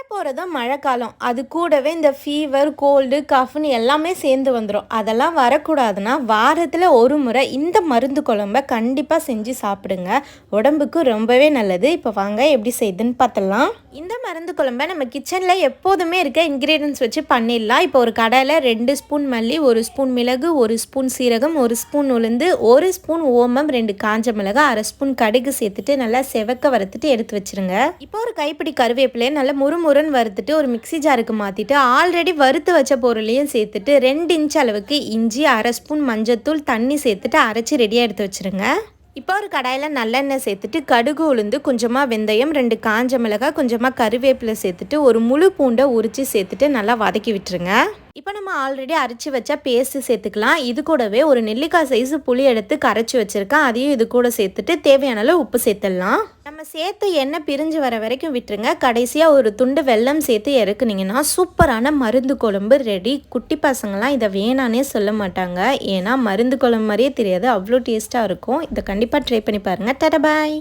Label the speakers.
Speaker 1: வரப்போகிறதும் மழைக்காலம். அது கூடவே இந்த ஃபீவர், கோல்டு, கஃப்னு எல்லாமே சேர்ந்து வந்துரும். அதெல்லாம் வரக்கூடாதுன்னா, வாரத்தில ஒரு முறை இந்த மருந்து குழம்ப கண்டிப்பா செஞ்சு சாப்பிடுங்க. உடம்புக்கு ரொம்பவே நல்லது. இப்போ வாங்க எப்படி செய்யுதுன்னு பார்த்துடலாம். இந்த மருந்து குழம்ப நம்ம கிச்சன்ல எப்போதுமே இருக்க இன்கிரீடியன்ட்ஸ் வச்சு பண்ணிடலாம். இப்போ ஒரு கடாயில 2 ஸ்பூன் மல்லி, 1 ஸ்பூன் மிளகு, 1 ஸ்பூன் சீரகம், 1 ஸ்பூன் உளுந்து, 1 ஸ்பூன் ஓமம், 2 காஞ்ச மிளகாய், 1/2 ஸ்பூன் கடுகு சேர்த்துட்டு நல்லா செவக்க வறுத்துட்டு எடுத்து வச்சிருங்க. இப்போ ஒரு கைப்பிடி கருவேப்பிலையை நல்லா முறுமுறுன்னு வறுத்துட்டு ஒரு மிக்ஸி ஜாருக்கு மாற்றிட்டு ஆல்ரெடி வறுத்து வச்ச பொருளையும் சேர்த்துட்டு 2 இன்ச் அளவுக்கு இஞ்சி, 1/2 ஸ்பூன் மஞ்சத்தூள், தண்ணி சேர்த்துட்டு அரைச்சி ரெடியாக எடுத்து வச்சுருங்க. இப்போ ஒரு கடாயில் நல்லெண்ணெய் சேர்த்துட்டு கடுகு, உளுந்து, கொஞ்சமாக வெந்தயம், 2 காஞ்ச மிளகாய், கொஞ்சமாக கருவேப்பிலை சேர்த்துட்டு ஒரு முழு பூண்டை உரித்து சேர்த்துட்டு நல்லா வதக்கி விட்டுருங்க. இப்போ நம்ம ஆல்ரெடி அரைச்சி வச்சா பேஸ்ட்டு சேர்த்துக்கலாம். இது கூடவே ஒரு நெல்லிக்காய் சைஸு புளி எடுத்து கரைச்சி வச்சுருக்கேன். அதையும் இது கூட சேர்த்துட்டு தேவையான அளவு உப்பு சேர்த்துடலாம். நம்ம சேர்த்து எண்ணெய் பிரிஞ்சு வர வரைக்கும் விட்டுருங்க. கடைசியாக ஒரு துண்டு வெல்லம் சேர்த்து இறக்குனீங்கன்னா சூப்பரான மருந்து குழம்பு ரெடி. குட்டி பசங்களாம் இதை வேணானே சொல்ல மாட்டாங்க. ஏன்னா மருந்து குழம்பு மாதிரியே தெரியாது, அவ்வளோ டேஸ்ட்டாக இருக்கும். இதை கண்டிப்பாக ட்ரை பண்ணி பாருங்கள். டாடா பாய்.